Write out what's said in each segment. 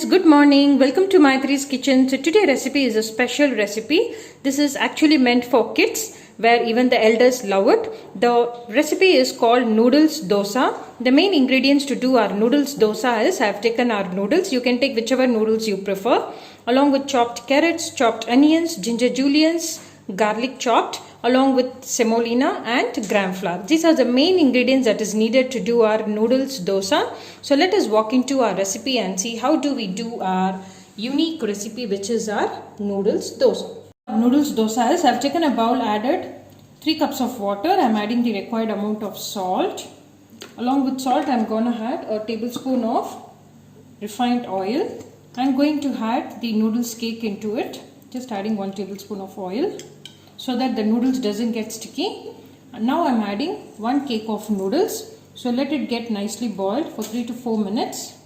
friends, good morning. Welcome to Maitri's Kitchen. So today recipe is a special recipe. This is actually meant for kids where even the elders love it. The recipe is called noodles dosa. The main ingredients to do our noodles dosa is I have taken our noodles. You can take whichever noodles you prefer, along with chopped carrots, chopped onions, ginger juliennes, garlic chopped, along with semolina and gram flour. These are the main ingredients that is needed to do our noodles dosa. So let us walk into our recipe and see how do we do our unique recipe, which is our noodles dosa. Noodles dosa is, I have taken a bowl, added 3 cups of water. I am adding the required amount of salt. Along with salt, I am going to add a tablespoon of refined oil. I am going to add the noodles cake into it. Just adding 1 tablespoon of oil so that the noodles doesn't get sticky. And now I am adding 1 cake of noodles. So let it get nicely boiled for 3 to 4 minutes.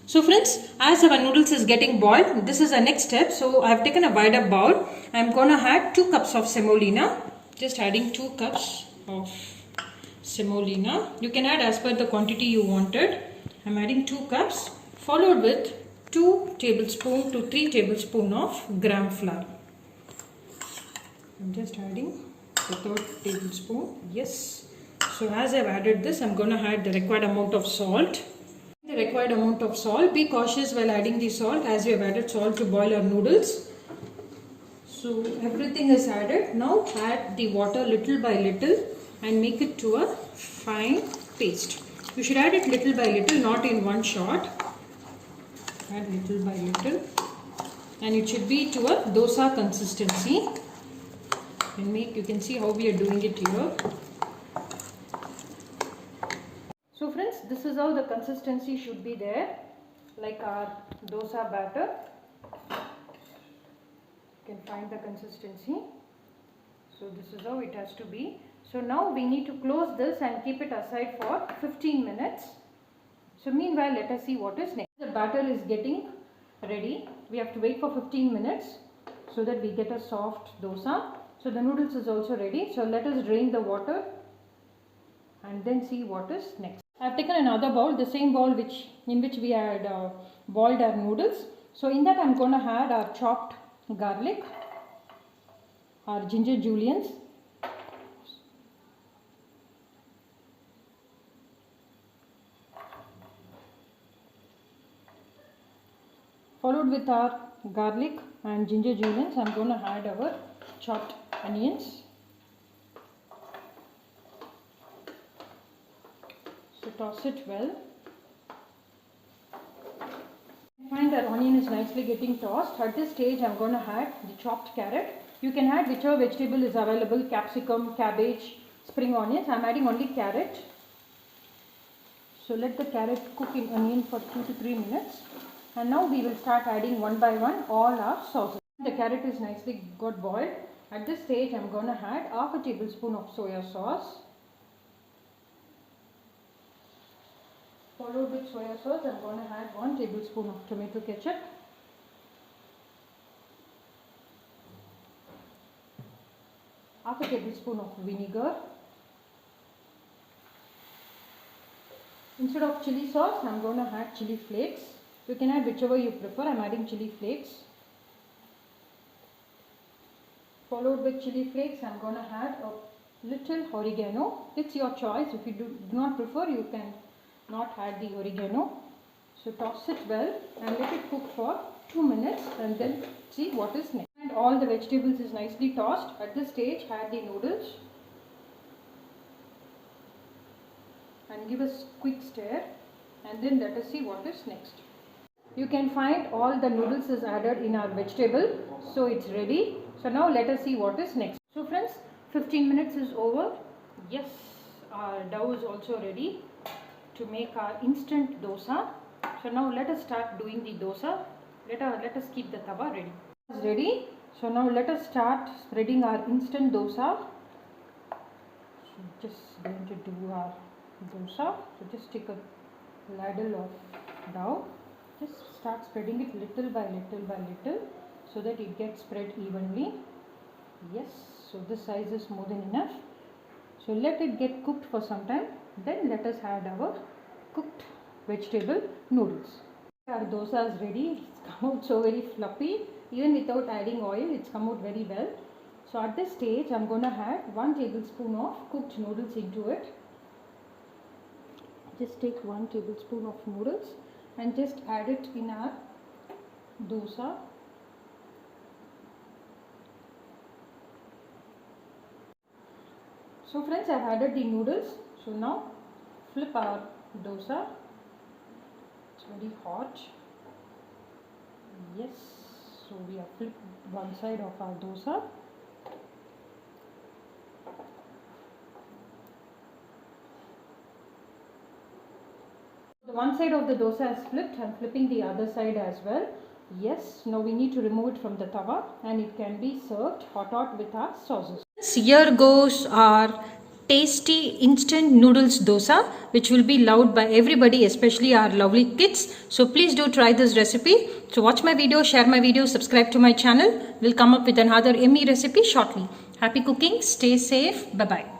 So friends, as our noodles is getting boiled, this is the next step. So I have taken a wider bowl. I am going to add 2 cups of semolina. Just adding 2 cups of semolina. You can add as per the quantity you wanted. I am adding 2 cups, followed with 2 tablespoons to 3 tablespoons of gram flour. I'm just adding the 3rd tablespoon. Yes. So as I've added this, I'm going to add the required amount of salt. The required amount of salt. Be cautious while adding the salt, as we have added salt to boil our noodles. So everything is added. Now add the water little by little and make it to a fine paste. You should add it little by little, not in one shot. Add little by little, and it should be to a dosa consistency. You can see how we are doing it here. So friends, this is how the consistency should be there, like our dosa batter. You can find the consistency. So this is how it has to be. So now we need to close this and keep it aside for 15 minutes. So meanwhile, let us see what is next. The batter is getting ready. We have to wait for 15 minutes so that we get a soft dosa. So the noodles is also ready. So let us drain the water and then see what is next. I have taken another bowl, the same bowl in which we had boiled our noodles. So in that I am going to add our chopped garlic, our ginger juliennes, followed with our garlic and ginger juliennes. I am going to add our chopped onions. So toss it well. Find that onion is nicely getting tossed. At this stage I am going to add the chopped carrot. You can add whichever vegetable is available, capsicum, cabbage, spring onions. I am adding only carrot. So let the carrot cook in onion for 2 to 3 minutes. And now we will start adding one by one all our sauces. The carrot is nicely got boiled. At this stage I am going to add half a tablespoon of soya sauce. Followed with soya sauce, I am going to add 1 tablespoon of tomato ketchup. Half a tablespoon of vinegar. Instead of chili sauce, I am going to add chili flakes. You can add whichever you prefer. I am adding chili flakes. Followed with chili flakes, I am going to add a little oregano. It's your choice. If you do not prefer, you can not add the oregano. So toss it well and let it cook for 2 minutes and then see what is next. And all the vegetables is nicely tossed. At this stage, add the noodles and give a quick stir, and then let us see what is next. You can find all the noodles is added in our vegetable, so it's ready. So now let us see what is next. So friends, 15 minutes is over. Yes, our dough is also ready to make our instant dosa. So now let us start doing the dosa. Let us keep the tawa ready. It's ready. So now let us start spreading our instant dosa. So just going to do our dosa. So just take a ladle of dough. Just start spreading it little by little by little so that it gets spread evenly. Yes, so this size is more than enough. So let it get cooked for some time. Then let us add our cooked vegetable noodles. Our dosa is ready. It's come out so very fluffy. Even without adding oil, it's come out very well. So at this stage, I'm going to add 1 tablespoon of cooked noodles into it. Just take 1 tablespoon of noodles and just add it in our dosa. So friends, I've added the noodles. So now flip our dosa. It's very hot. Yes, so we have flipped one side of our dosa. The one side of the dosa is flipped. I'm flipping the other side as well. Yes, now we need to remove it from the tawa and it can be served hot with our sauces. Here goes our tasty instant noodles dosa, which will be loved by everybody, especially our lovely kids. So please do try this recipe. So watch my video, share my video, subscribe to my channel. We'll come up with another yummy recipe shortly. Happy cooking, stay safe, bye bye.